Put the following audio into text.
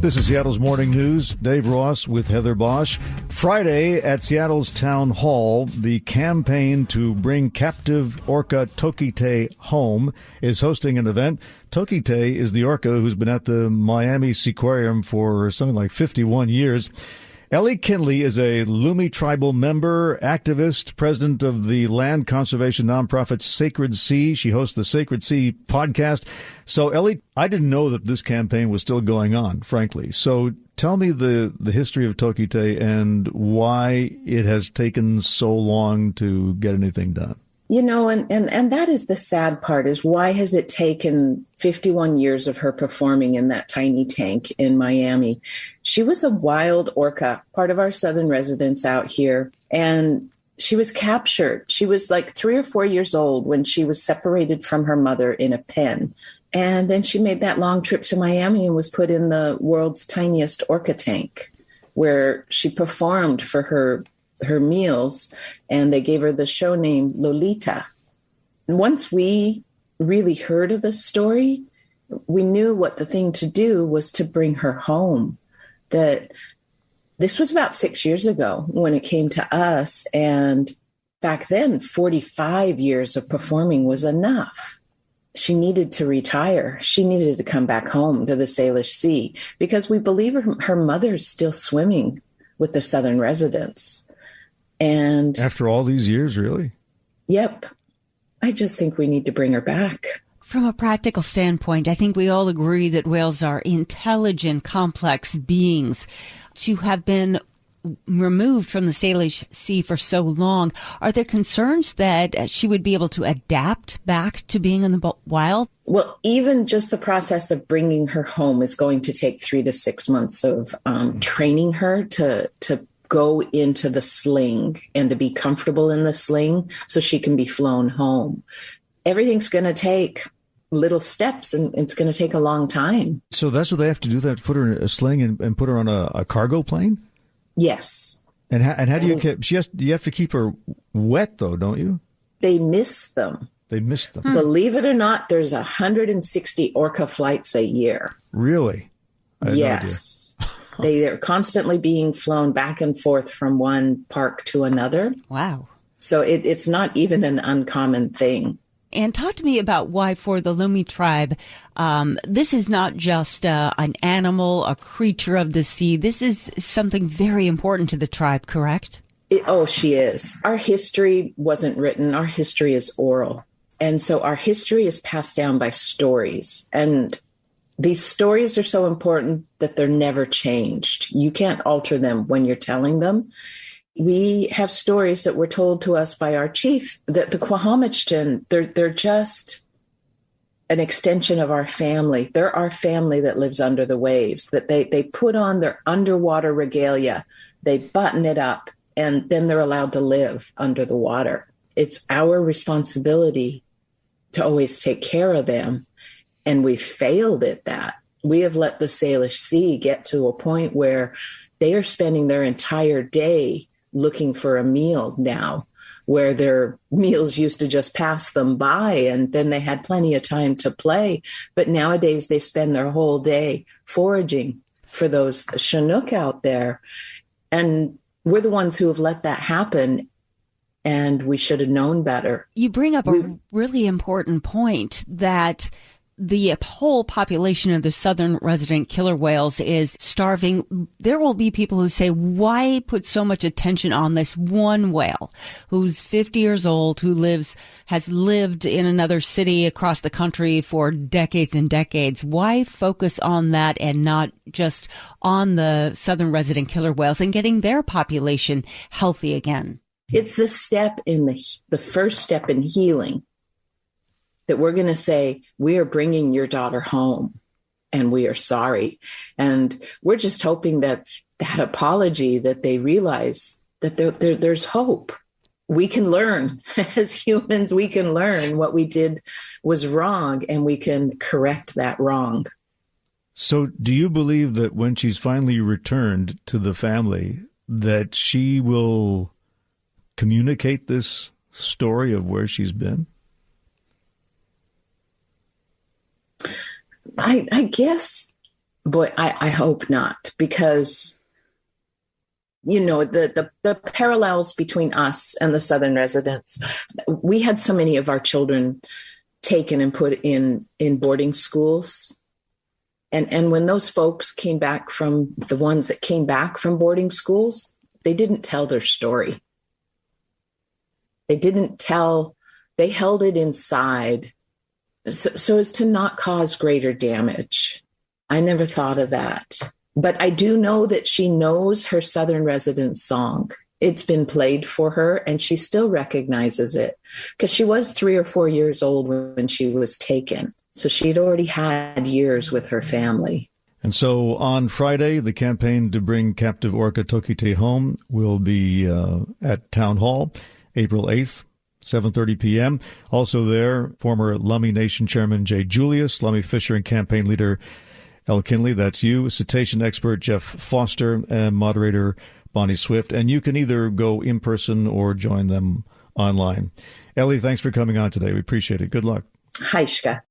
This is Seattle's Morning News. Dave Ross with Heather Bosch. Friday at Seattle's Town Hall, the campaign to bring captive orca Tokitae home is hosting an event. Tokitae is the orca who's been at the Miami Seaquarium for something like 51 years. Ellie Kinley is a Lummi tribal member, activist, president of the land conservation nonprofit Sacred Sea. She hosts the Sacred Sea podcast. So, Ellie, I didn't know that this campaign was still going on, frankly. So tell me the history of Tokitae and why it has taken so long to get anything done. You know, and that is the sad part, is why has it taken 51 years of her performing in that tiny tank in Miami? She was a wild orca, part of our southern residents out here, and she was captured. She was like 3 or 4 years old when she was separated from her mother in a pen. And then she made that long trip to Miami and was put in the world's tiniest orca tank, where she performed for her meals, and they gave her the show name Lolita. And once we really heard of the story, we knew what the thing to do was to bring her home. That this was about 6 years ago when it came to us, and back then 45 years of performing was enough. She needed to retire. She needed to come back home to the Salish Sea because we believe her mother's still swimming with the southern residents. And after all these years, really? Yep. I just think we need to bring her back. From a practical standpoint, I think we all agree that whales are intelligent, complex beings. To have been removed from the Salish Sea for so long, are there concerns that she would be able to adapt back to being in the wild? Well, even just the process of bringing her home is going to take 3 to 6 months of training her to go into the sling and to be comfortable in the sling so she can be flown home. Everything's going to take little steps, and it's going to take a long time. So that's what they have to do, that put her in a sling and put her on a cargo plane? Yes. And how do you keep, you have to keep her wet though, don't you? They miss them. They miss them. Believe it or not, there's 160 orca flights a year. Really? Yes. They are constantly being flown back and forth from one park to another. Wow. So it's not even an uncommon thing. And talk to me about why for the Lummi tribe, this is not just an animal, a creature of the sea. This is something very important to the tribe, correct? She is. Our history wasn't written. Our history is oral. And so our history is passed down by stories. And these stories are so important that they're never changed. You can't alter them when you're telling them. We have stories that were told to us by our chief, that the Quahamichtan, they're just an extension of our family. They're our family that lives under the waves, that they put on their underwater regalia, they button it up, and then they're allowed to live under the water. It's our responsibility to always take care of them. And we failed at that. We have let the Salish Sea get to a point where they are spending their entire day looking for a meal now, where their meals used to just pass them by and then they had plenty of time to play. But nowadays they spend their whole day foraging for those Chinook out there. And we're the ones who have let that happen. And we should have known better. You bring up a really important point that the whole population of the southern resident killer whales is starving. There will be people who say, why put so much attention on this one whale who's 50 years old, who has lived in another city across the country for decades and decades? Why focus on that and not just on the southern resident killer whales and getting their population healthy again? It's the step in the first step in healing, that we're going to say, we are bringing your daughter home and we are sorry. And we're just hoping that apology, that they realize that there's hope. We can learn as humans, we can learn what we did was wrong and we can correct that wrong. So do you believe that when she's finally returned to the family, that she will communicate this story of where she's been? I guess Boy, I hope not, because, you know, the parallels between us and the Southern residents, we had so many of our children taken and put in boarding schools. And when those folks came back from the ones that came back from boarding schools, they didn't tell their story. They held it inside so as to not cause greater damage. I never thought of that. But I do know that she knows her Southern resident song. It's been played for her, and she still recognizes it because she was 3 or 4 years old when she was taken. So she'd already had years with her family. And so on Friday, the campaign to bring captive Orca Tokitae home will be at Town Hall, April 8th, 7:30 p.m. Also there, former Lummi Nation Chairman Jay Julius, Lummi Fisher and campaign leader Ellie Kinley, that's you, cetacean expert Jeff Foster, and moderator Bonnie Swift. And you can either go in person or join them online. Ellie, thanks for coming on today. We appreciate it. Good luck. Hi, Shka.